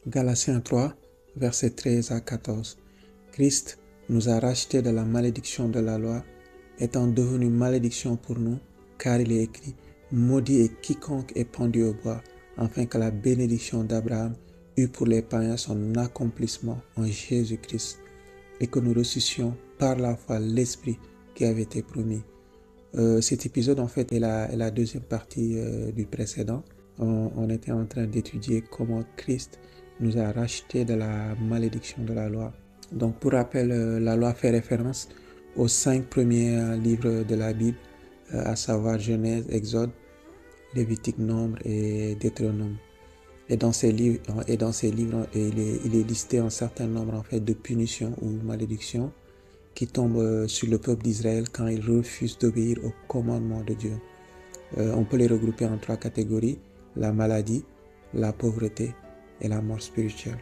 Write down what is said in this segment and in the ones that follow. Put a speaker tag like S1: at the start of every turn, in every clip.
S1: Galatiens 3, versets 13 à 14. Christ nous a rachetés de la malédiction de la loi, étant devenu malédiction pour nous, car il est écrit, maudit est quiconque est pendu au bois, afin que la bénédiction d'Abraham eût pour les païens son accomplissement en Jésus-Christ, et que nous reçussions par la foi l'Esprit qui avait été promis. Cet épisode, en fait, est la deuxième partie du précédent. On était en train d'étudier comment Christ nous a rachetés de la malédiction de la loi. Donc, pour rappel, la loi fait référence aux 5 premiers livres de la Bible, à savoir Genèse, Exode, Lévitique, Nombre et Deutéronome. Et dans ces livres, il est listé un certain nombre en fait de punitions ou malédictions qui tombent sur le peuple d'Israël quand il refuse d'obéir au commandement de Dieu. On peut les regrouper en 3 catégories, la maladie, la pauvreté et la mort spirituelle.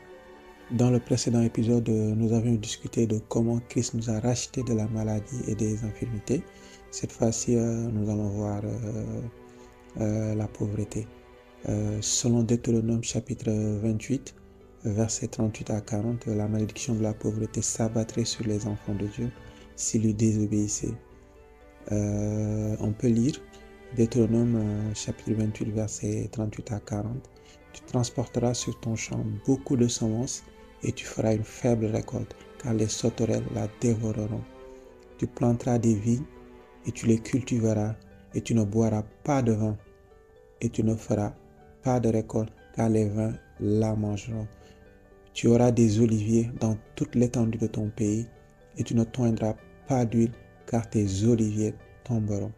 S1: Dans le précédent épisode, nous avions discuté de comment Christ nous a rachetés de la maladie et des infirmités. Cette fois-ci, nous allons voir la pauvreté. Selon Deutéronome chapitre 28, versets 38 à 40, la malédiction de la pauvreté s'abattrait sur les enfants de Dieu s'ils lui désobéissaient. On peut lire Deutéronome chapitre 28, versets 38 à 40. Tu transporteras sur ton champ beaucoup de semences et tu feras une faible récolte, car les sauterelles la dévoreront. Tu planteras des vignes et tu les cultiveras, et tu ne boiras pas de vin, et tu ne feras pas de récolte, car les vins la mangeront. Tu auras des oliviers dans toute l'étendue de ton pays, et tu ne toindras pas d'huile, car tes oliviers tomberont.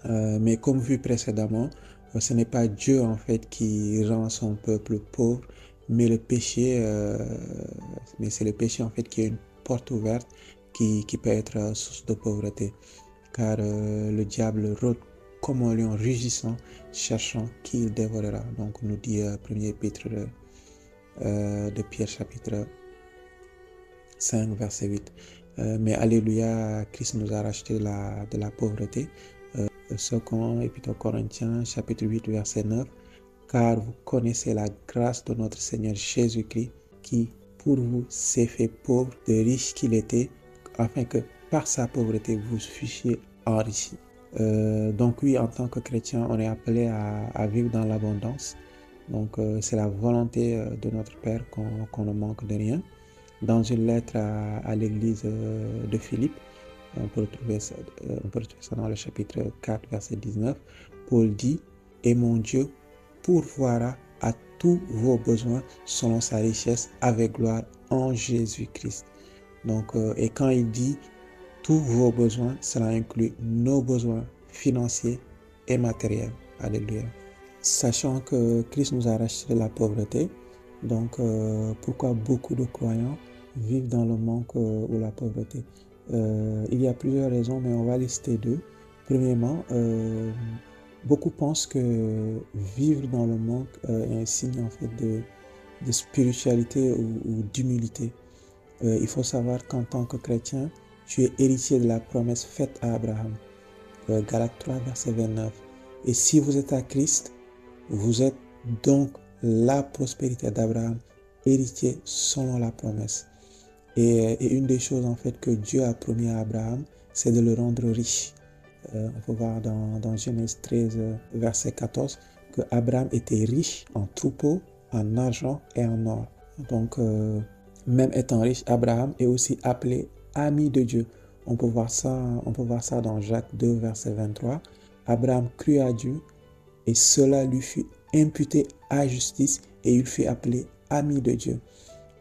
S1: Mais comme vu précédemment, ce n'est pas Dieu en fait qui rend son peuple pauvre, mais c'est le péché en fait qui est une porte ouverte qui peut être source de pauvreté, car le diable rôde comme un lion rugissant, cherchant qui il dévorera. Donc nous dit premier épître de Pierre chapitre 5 verset 8. Mais alléluia, Christ nous a racheté de la pauvreté. Second épître aux Corinthiens chapitre 8 verset 9. Car vous connaissez la grâce de notre Seigneur Jésus-Christ, qui pour vous s'est fait pauvre, de riche qu'il était, afin que par sa pauvreté vous fussiez enrichis. Donc oui, en tant que chrétien, on est appelé à vivre dans l'abondance. Donc c'est la volonté de notre Père qu'on ne manque de rien. Dans une lettre à l'église de Philippe, on peut retrouver ça dans le chapitre 4, verset 19. Paul dit, « Et mon Dieu pourvoira à tous vos besoins selon sa richesse avec gloire en Jésus-Christ. » Donc, et quand il dit tous vos besoins, cela inclut nos besoins financiers et matériels. Alléluia. Sachant que Christ nous a racheté de la pauvreté, donc pourquoi beaucoup de croyants vivent dans le manque ou la pauvreté? Il y a plusieurs raisons, mais on va lister 2. Premièrement, beaucoup pensent que vivre dans le manque est un signe en fait de spiritualité ou d'humilité. Il faut savoir qu'en tant que chrétien, tu es héritier de la promesse faite à Abraham. Galates 3, verset 29. Et si vous êtes à Christ, vous êtes donc la prospérité d'Abraham, héritier selon la promesse. Et une des choses en fait que Dieu a promis à Abraham, c'est de le rendre riche. On peut voir dans Genèse 13, verset 14, que Abraham était riche en troupeaux, en argent et en or. Donc, même étant riche, Abraham est aussi appelé ami de Dieu. On peut voir ça dans Jacques 2, verset 23. Abraham crut à Dieu et cela lui fut imputé à justice et il fut appelé ami de Dieu.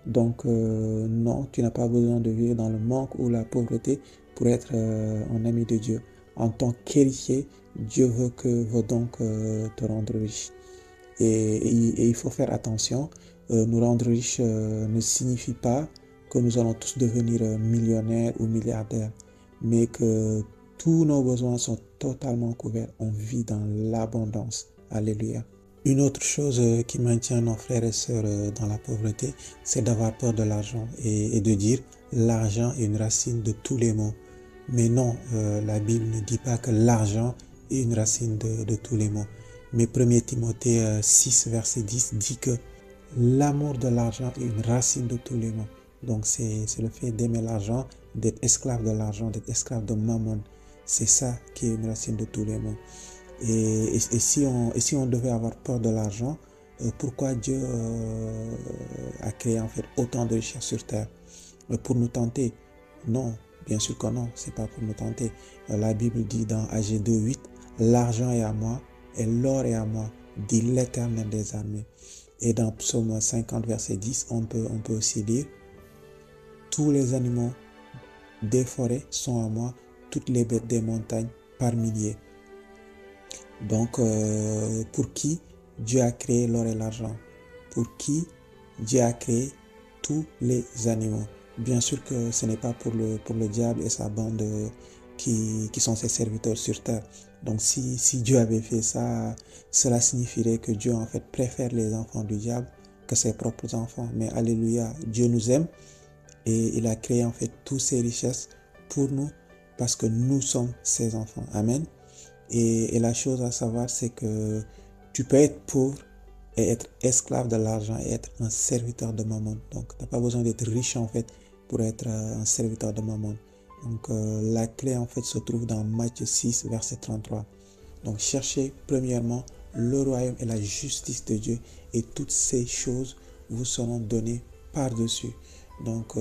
S1: Donc, non, tu n'as pas besoin de vivre dans le manque ou la pauvreté pour être un ami de Dieu. En tant qu'héritier, Dieu veut donc te rendre riche. Et il faut faire attention. Nous rendre riches ne signifie pas que nous allons tous devenir millionnaires ou milliardaires, mais que tous nos besoins sont totalement couverts. On vit dans l'abondance. Alléluia. Une autre chose qui maintient nos frères et sœurs dans la pauvreté, c'est d'avoir peur de l'argent et de dire l'argent est une racine de tous les maux. Mais non, la Bible ne dit pas que l'argent est une racine de tous les maux. Mais 1 Timothée 6, verset 10 dit que L'amour de l'argent est une racine de tous les maux. Donc c'est le fait d'aimer l'argent, d'être esclave de l'argent, d'être esclave de mammon. C'est ça qui est une racine de tous les maux. Et si on devait avoir peur de l'argent, pourquoi Dieu a créé en fait autant de richesses sur terre? Pour nous tenter? Non, bien sûr que non, c'est pas pour nous tenter. La Bible dit dans AG 2:8, l'argent est à moi et l'or est à moi, dit l'Éternel des armées. Et dans Psaume 50, verset 10, on peut aussi lire, tous les animaux des forêts sont à moi, toutes les bêtes des montagnes par milliers. Donc, pour qui Dieu a créé l'or et l'argent? Pour qui Dieu a créé tous les animaux? Bien sûr que ce n'est pas pour le diable et sa bande qui sont ses serviteurs sur terre. Donc, si Dieu avait fait ça, cela signifierait que Dieu, en fait, préfère les enfants du diable que ses propres enfants. Mais alléluia, Dieu nous aime et il a créé, en fait, toutes ces richesses pour nous parce que nous sommes ses enfants. Amen. Et la chose à savoir, c'est que tu peux être pauvre et être esclave de l'argent et être un serviteur de mammon. Donc, tu n'as pas besoin d'être riche, en fait, pour être un serviteur de mammon. Donc, la clé, en fait, se trouve dans Matthieu 6, verset 33. Donc, cherchez premièrement le royaume et la justice de Dieu et toutes ces choses vous seront données par-dessus. Donc,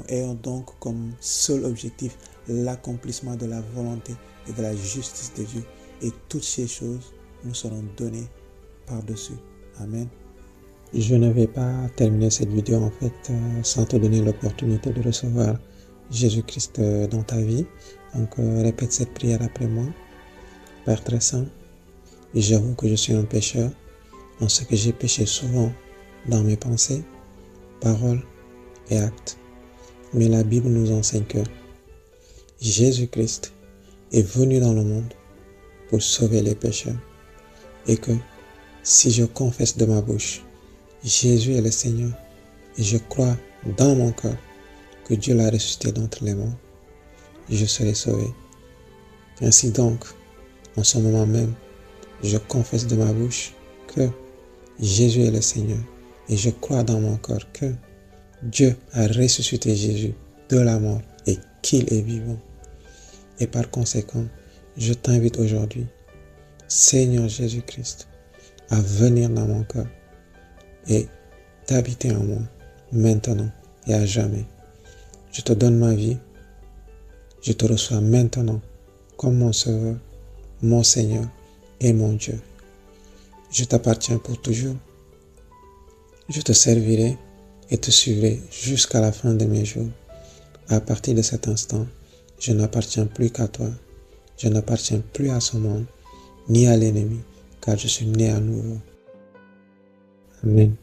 S1: ayons donc comme seul objectif l'accomplissement de la volonté et de la justice de Dieu. Et toutes ces choses nous seront données par-dessus. Amen. Je ne vais pas terminer cette vidéo en fait sans te donner l'opportunité de recevoir Jésus-Christ dans ta vie. Donc répète cette prière après moi. Père très saint, j'avoue que je suis un pécheur, en ce que j'ai péché souvent dans mes pensées, paroles et actes. Mais la Bible nous enseigne que Jésus-Christ est venu dans le monde pour sauver les pécheurs et que si je confesse de ma bouche Jésus est le Seigneur et je crois dans mon cœur que Dieu l'a ressuscité d'entre les morts, je serai sauvé. Ainsi donc, en ce moment même, je confesse de ma bouche que Jésus est le Seigneur et je crois dans mon cœur que Dieu a ressuscité Jésus de la mort et qu'il est vivant. Et par conséquent, je t'invite aujourd'hui, Seigneur Jésus-Christ, à venir dans mon cœur et d'habiter en moi maintenant et à jamais. Je te donne ma vie, je te reçois maintenant comme mon Sauveur, mon Seigneur et mon Dieu. Je t'appartiens pour toujours. Je te servirai et te suivrai jusqu'à la fin de mes jours. À partir de cet instant, je n'appartiens plus qu'à toi. Je n'appartiens plus à ce monde, ni à l'ennemi, car je suis né à nouveau. Amen.